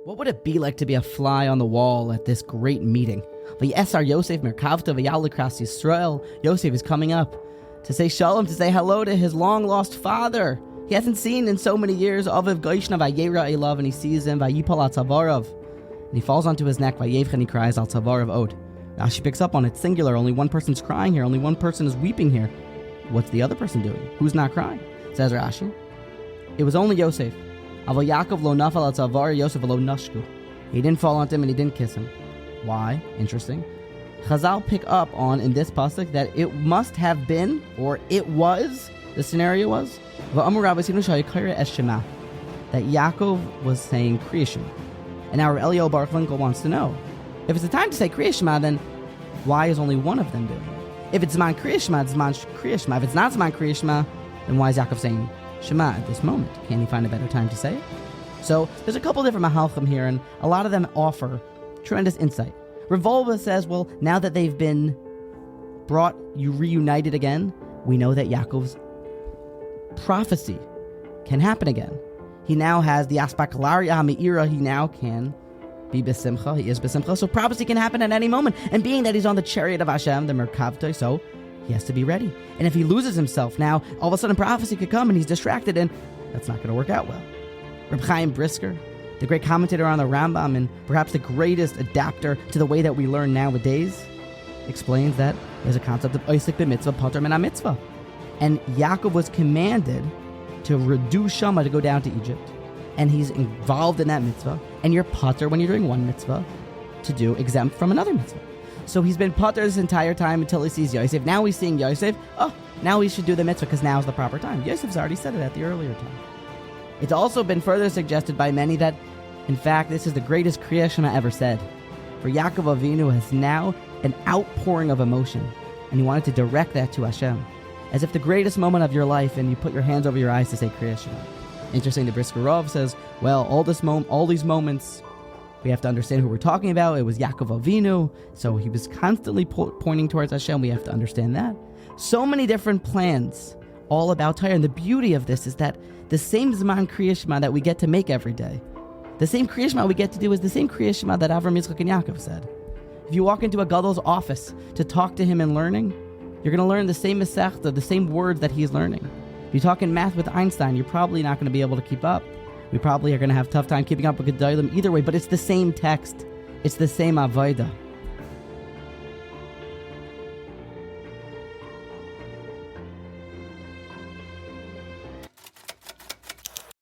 What would it be like to be a fly on the wall at this great meeting? V'yesar Yosef merkavta v'yalikras Yisrael. Yosef is coming up to say shalom, to say hello to his long-lost father. He hasn't seen in so many years. Aviv Goishna v'yera elav, and he sees him v'yipal al tzavarav. And he falls onto his neck, v'yevch, and he cries al tzavarav od. Rashi picks up on it, singular. Only one person's crying here. Only one person is weeping here. What's the other person doing? Who's not crying? Says Rashi. It was only Yosef. Aval Yaakov lo nafal al tzavar Yosef lo nashku. He didn't fall onto him and he didn't kiss him. Why? Interesting. Chazal pick up on in this pasuk that it must have been, or it was, the scenario was, that Yaakov was saying Kriya Shema. And now Elio Baruch Winkel wants to know, if it's the time to say Kriya Shema, then why is only one of them doing it? If it's Zman Kriya Shema, it's Zman Kriya Shema. If it's not Zman Kriya Shema, then why is Yaakov saying Shema at this moment? Can he find a better time to say it? So there's a couple different mahalchim here, and a lot of them offer tremendous insight. Revolva says, well, now that they've been reunited again, we know that Yaakov's prophecy can happen again. He now has the aspakalaria ha'me'ira. He now can be besimcha. He is besimcha. So prophecy can happen at any moment. And being that he's on the chariot of Hashem, the merkavta, so he has to be ready. And if he loses himself now, all of a sudden prophecy could come and he's distracted, and that's not going to work out well. Reb Chaim Brisker, the great commentator on the Rambam and perhaps the greatest adapter to the way that we learn nowadays, explains that there's a concept of oisik b'mitzvah, pater min ha-mitzvah. And Yaakov was commanded to reduce Shama, to go down to Egypt. And he's involved in that mitzvah. And you're pater when you're doing one mitzvah to do exempt from another mitzvah. So he's been pater this entire time until he sees Yosef. Now he's seeing Yosef. Oh, now he should do the mitzvah because now's the proper time. Yosef's already said it at the earlier time. It's also been further suggested by many that, in fact, this is the greatest Kriya Shema ever said. For Yaakov Avinu has now an outpouring of emotion, and he wanted to direct that to Hashem, as if the greatest moment of your life, and you put your hands over your eyes to say Kriya Shema. Interesting, the Brisker Rav says, well, all these moments, we have to understand who we're talking about. It was Yaakov Avinu, so he was constantly pointing towards Hashem. We have to understand that. So many different plans, all about Torah. And the beauty of this is that the same Zman Kriya Shema that we get to make every day, the same Kriya Shema we get to do is the same Kriya Shema that Avram, Yitzchak, and Yaakov said. If you walk into a Gadol's office to talk to him in learning, you're going to learn the same Masechta, the same words that he's learning. If you talk in math with Einstein, you're probably not going to be able to keep up. We probably are going to have a tough time keeping up with Gedolim either way, but it's the same text. It's the same Avodah.